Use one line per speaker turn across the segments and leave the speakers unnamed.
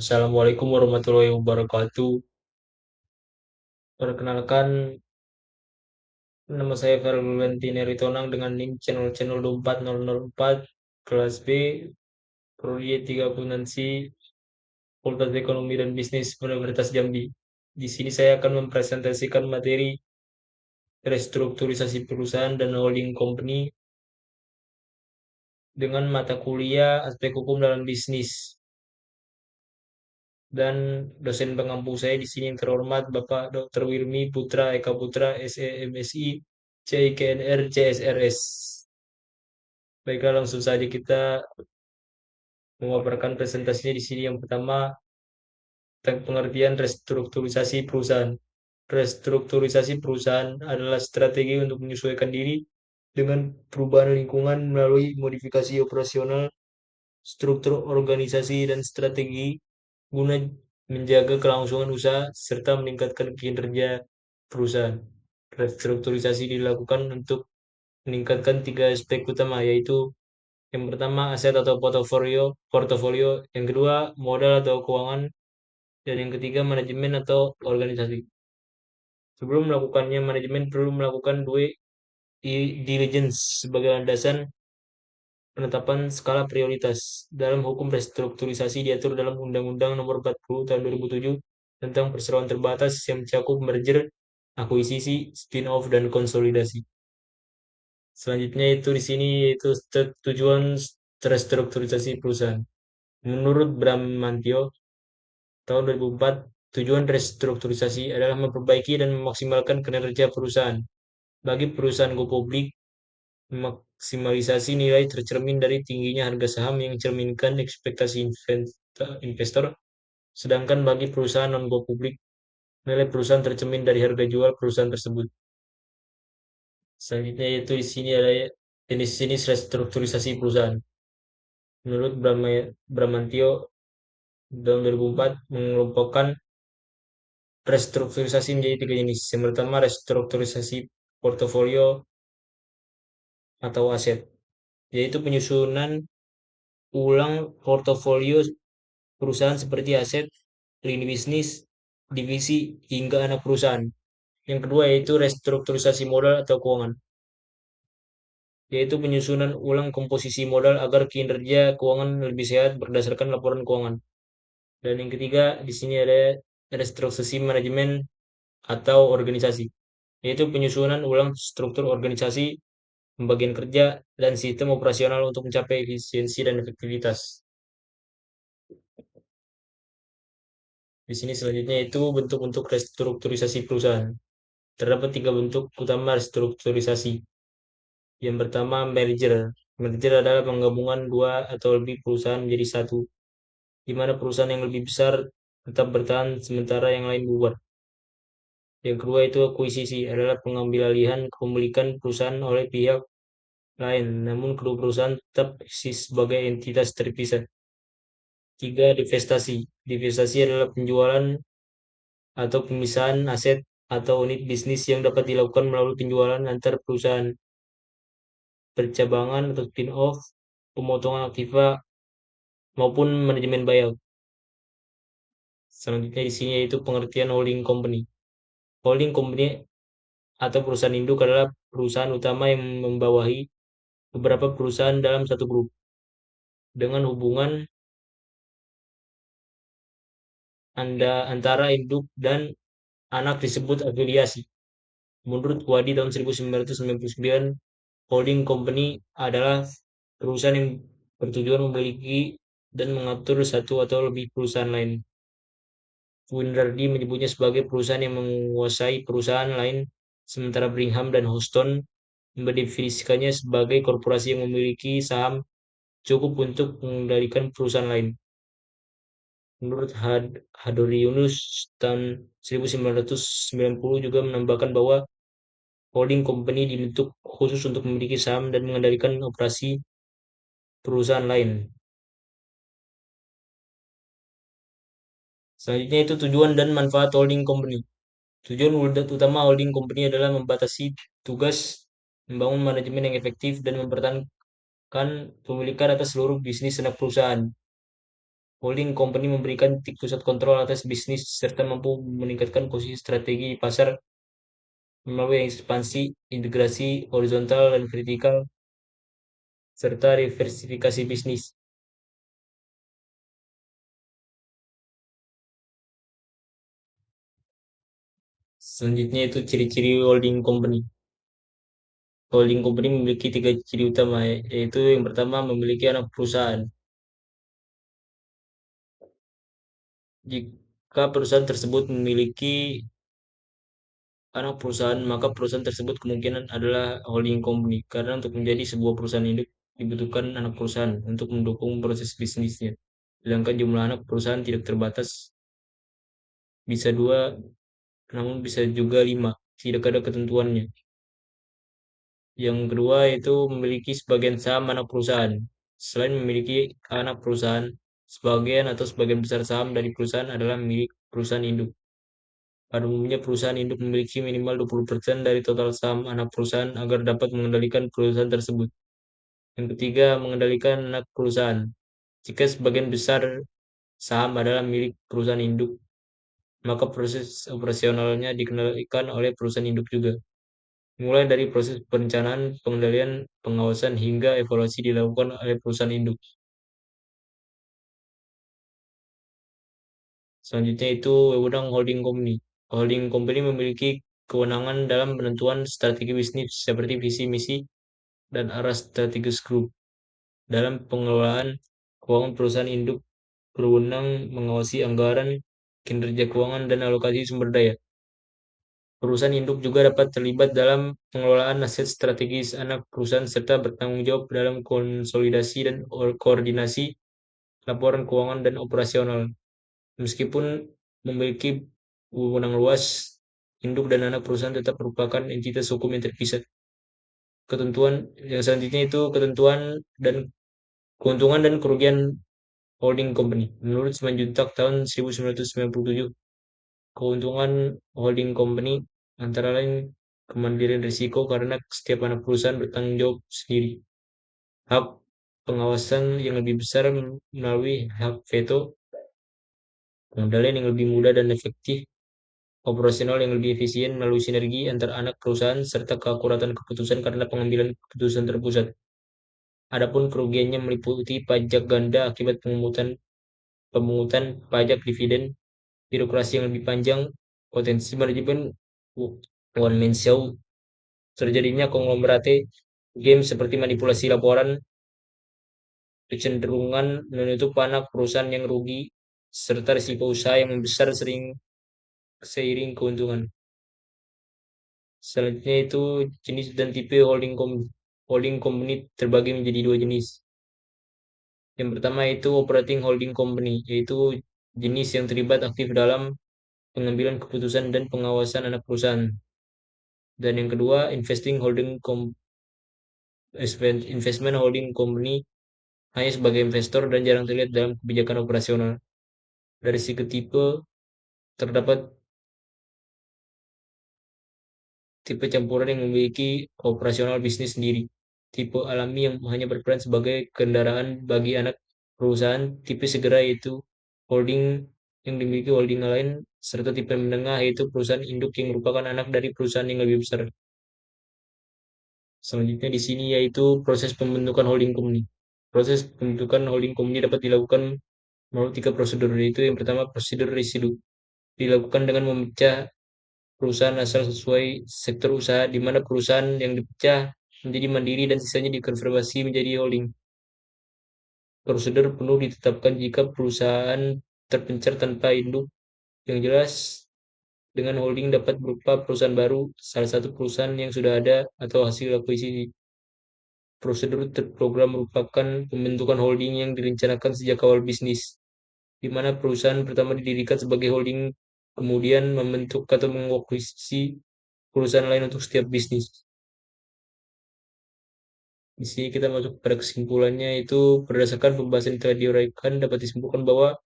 Assalamualaikum warahmatullahi wabarakatuh. Perkenalkan, nama saya Valentine Ritonang dengan NIM channel 24004 kelas B, prodi 3 akuntansi, Fakultas Ekonomi dan Bisnis Universitas Jambi. Di sini saya akan mempresentasikan materi restrukturisasi perusahaan dan holding company dengan mata kuliah aspek hukum dalam bisnis. Dan dosen pengampu saya di sini yang terhormat Bapak Dr. Wirmi Putra Eka Putra SEMSI CIKNR CSRS. Baiklah, langsung saja kita memaparkan presentasinya di sini. Yang pertama, tentang pengertian restrukturisasi perusahaan. Restrukturisasi perusahaan adalah strategi untuk menyesuaikan diri dengan perubahan lingkungan melalui modifikasi operasional, struktur organisasi, dan strategi guna menjaga kelangsungan usaha serta meningkatkan kinerja perusahaan. Restrukturisasi dilakukan untuk meningkatkan tiga aspek utama, yaitu yang pertama aset atau portofolio, yang kedua modal atau keuangan, dan yang ketiga manajemen atau organisasi. Sebelum melakukannya, manajemen perlu melakukan due diligence sebagai landasan penetapan skala prioritas. Dalam hukum restrukturisasi diatur dalam Undang-Undang Nomor 40 Tahun 2007 tentang perseroan terbatas yang mencakup merger, akuisisi, spin-off, dan konsolidasi. Selanjutnya itu di sini yaitu tujuan restrukturisasi perusahaan. Menurut Bramantio, tahun 2004, tujuan restrukturisasi adalah memperbaiki dan memaksimalkan kinerja perusahaan. Bagi perusahaan go publik, maksimalisasi nilai tercermin dari tingginya harga saham yang mencerminkan ekspektasi investor, sedangkan bagi perusahaan non-go publik, nilai perusahaan tercermin dari harga jual perusahaan tersebut. Selanjutnya yaitu di sini ada jenis-jenis restrukturisasi perusahaan. Menurut Bramantio, tahun 2004 mengelompokkan restrukturisasi menjadi tiga jenis. Yang pertama, restrukturisasi portofolio atau aset, yaitu penyusunan ulang portofolio perusahaan seperti aset, lini bisnis, divisi, hingga anak perusahaan. Yang kedua yaitu restrukturisasi modal atau keuangan, yaitu penyusunan ulang komposisi modal agar kinerja keuangan lebih sehat berdasarkan laporan keuangan. Dan yang ketiga di sini ada restrukturisasi manajemen atau organisasi, yaitu penyusunan ulang struktur organisasi, pembagian kerja, dan sistem operasional untuk mencapai efisiensi dan efektivitas. Di sini selanjutnya itu bentuk-bentuk restrukturisasi perusahaan. Terdapat tiga bentuk utama restrukturisasi. Yang pertama, merger. Merger adalah penggabungan dua atau lebih perusahaan menjadi satu, di mana perusahaan yang lebih besar tetap bertahan sementara yang lain bubar. Yang kedua itu akuisisi, adalah pengambil alihan kepemilikan perusahaan oleh pihak lain, namun kedua perusahaan tetap eksis sebagai entitas terpisah. Tiga, divestasi. Divestasi adalah penjualan atau pemisahan aset atau unit bisnis yang dapat dilakukan melalui penjualan antar perusahaan, percabangan atau spin-off, pemotongan aktiva, maupun manajemen buyout. Selanjutnya di sini yaitu pengertian holding company. Holding company atau perusahaan induk adalah perusahaan utama yang membawahi beberapa perusahaan dalam satu grup dengan hubungan antara induk dan anak disebut afiliasi. Menurut Wadi tahun 1999, holding company adalah perusahaan yang bertujuan memiliki dan mengatur satu atau lebih perusahaan lain. Windardi menyebutnya sebagai perusahaan yang menguasai perusahaan lain, sementara Brigham dan Houston mendefinisikannya sebagai korporasi yang memiliki saham cukup untuk mengendalikan perusahaan lain. Menurut Hadori Yunus tahun 1990 juga menambahkan bahwa holding company dibentuk khusus untuk memiliki saham dan mengendalikan operasi perusahaan lain. Selanjutnya itu tujuan dan manfaat holding company. Tujuan utama holding company adalah membatasi tugas, membangun manajemen yang efektif, dan mempertahankan pemilikan atas seluruh bisnis anak perusahaan. Holding company memberikan pusat kontrol atas bisnis serta mampu meningkatkan posisi strategi di pasar melalui ekspansi, integrasi horizontal dan vertikal, serta diversifikasi bisnis. Selanjutnya itu ciri-ciri holding company. Holding company memiliki tiga ciri utama, yaitu yang pertama memiliki anak perusahaan. Jika perusahaan tersebut memiliki anak perusahaan, maka perusahaan tersebut kemungkinan adalah holding company. Karena untuk menjadi sebuah perusahaan induk dibutuhkan anak perusahaan untuk mendukung proses bisnisnya. Sedangkan jumlah anak perusahaan tidak terbatas, bisa dua, namun bisa juga lima. Tidak ada ketentuannya. Yang kedua itu memiliki sebagian saham anak perusahaan. Selain memiliki anak perusahaan, sebagian atau sebagian besar saham dari perusahaan adalah milik perusahaan induk. Pada umumnya perusahaan induk memiliki minimal 20% dari total saham anak perusahaan agar dapat mengendalikan perusahaan tersebut. Yang ketiga, mengendalikan anak perusahaan. Jika sebagian besar saham adalah milik perusahaan induk, maka proses operasionalnya dikendalikan oleh perusahaan induk juga. Mulai dari proses perencanaan, pengendalian, pengawasan, hingga evaluasi dilakukan oleh perusahaan induk. Selanjutnya itu wewenang holding company. Holding company memiliki kewenangan dalam penentuan strategi bisnis seperti visi misi dan arah strategis grup. Dalam pengelolaan keuangan perusahaan induk berwenang mengawasi anggaran, kinerja keuangan, dan alokasi sumber daya. Perusahaan induk juga dapat terlibat dalam pengelolaan aset strategis anak perusahaan serta bertanggung jawab dalam konsolidasi dan koordinasi laporan keuangan dan operasional. Meskipun memiliki wewenang luas, induk dan anak perusahaan tetap merupakan entitas hukum yang terpisah. Ketentuan yang selanjutnya itu ketentuan dan keuntungan dan kerugian holding company. Menurut Simanjuntak tahun 1997, keuntungan holding company antara lain kemandirian risiko karena setiap anak perusahaan bertanggung jawab sendiri. Hak pengawasan yang lebih besar melalui hak veto, pengendalian yang lebih mudah dan efektif, operasional yang lebih efisien melalui sinergi antar anak perusahaan, serta keakuratan keputusan karena pengambilan keputusan terpusat. Adapun kerugiannya meliputi pajak ganda akibat pemungutan pajak dividen, birokrasi yang lebih panjang, potensi manajemen one man show, terjadinya konglomerate game seperti manipulasi laporan, kecenderungan menutup anak perusahaan yang rugi, serta risiko usaha yang membesar seiring keuntungan. Selanjutnya itu jenis dan tipe holding company terbagi menjadi dua jenis. Yang pertama itu operating holding company, yaitu jenis yang terlibat aktif dalam pengambilan keputusan dan pengawasan anak perusahaan. Dan yang kedua, investment holding company hanya sebagai investor dan jarang terlihat dalam kebijakan operasional. Dari segi tipe, terdapat tipe campuran yang memiliki operasional bisnis sendiri. Tipe alami yang hanya berperan sebagai kendaraan bagi anak perusahaan. Tipe segera yaitu holding yang dimiliki holding lain, serta tipe menengah yaitu perusahaan induk yang merupakan anak dari perusahaan yang lebih besar. Selanjutnya di sini yaitu proses pembentukan holding company. Proses pembentukan holding company dapat dilakukan melalui tiga prosedur, yaitu yang pertama prosedur residu. Dilakukan dengan memecah perusahaan asal sesuai sektor usaha, di mana perusahaan yang dipecah menjadi mandiri dan sisanya dikonversi menjadi holding. Prosedur penuh ditetapkan jika perusahaan terpencar tanpa induk yang jelas dengan holding dapat berupa perusahaan baru, salah satu perusahaan yang sudah ada, atau hasil akuisisi. Prosedur terprogram merupakan pembentukan holding yang direncanakan sejak awal bisnis, di mana perusahaan pertama didirikan sebagai holding, kemudian membentuk atau mengakuisisi perusahaan lain untuk setiap bisnis. Di sini kita masuk pada kesimpulannya, itu berdasarkan pembahasan yang telah diuraikan dapat disimpulkan bahwa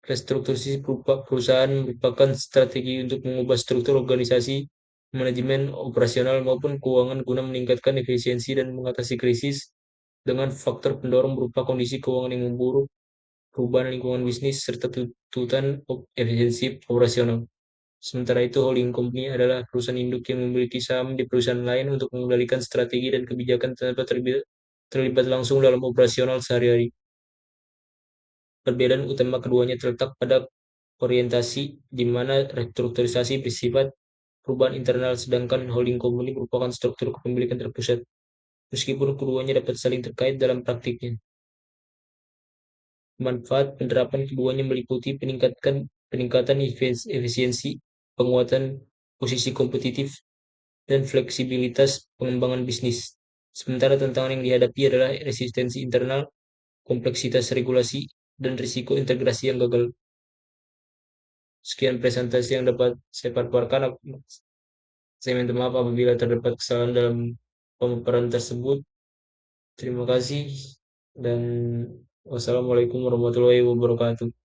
restrukturasi perusahaan merupakan strategi untuk mengubah struktur organisasi, manajemen, operasional maupun keuangan guna meningkatkan efisiensi dan mengatasi krisis dengan faktor pendorong berupa kondisi keuangan yang memburuk, perubahan lingkungan bisnis, serta tuntutan efisiensi operasional. Sementara itu, holding company adalah perusahaan induk yang memiliki saham di perusahaan lain untuk mengendalikan strategi dan kebijakan tanpa terlibat langsung dalam operasional sehari-hari. Perbedaan utama keduanya terletak pada orientasi, di mana restrukturisasi bersifat perubahan internal, sedangkan holding company merupakan struktur kepemilikan terpusat. Meskipun keduanya dapat saling terkait dalam praktiknya, manfaat penerapan keduanya meliputi peningkatan efisiensi, penguatan posisi kompetitif, dan fleksibilitas pengembangan bisnis. Sementara tantangan yang dihadapi adalah resistensi internal, kompleksitas regulasi, dan risiko integrasi yang gagal. Sekian presentasi yang dapat saya paparkan. Saya minta maaf apabila terdapat kesalahan dalam pemaparan tersebut. Terima kasih dan wassalamualaikum warahmatullahi wabarakatuh.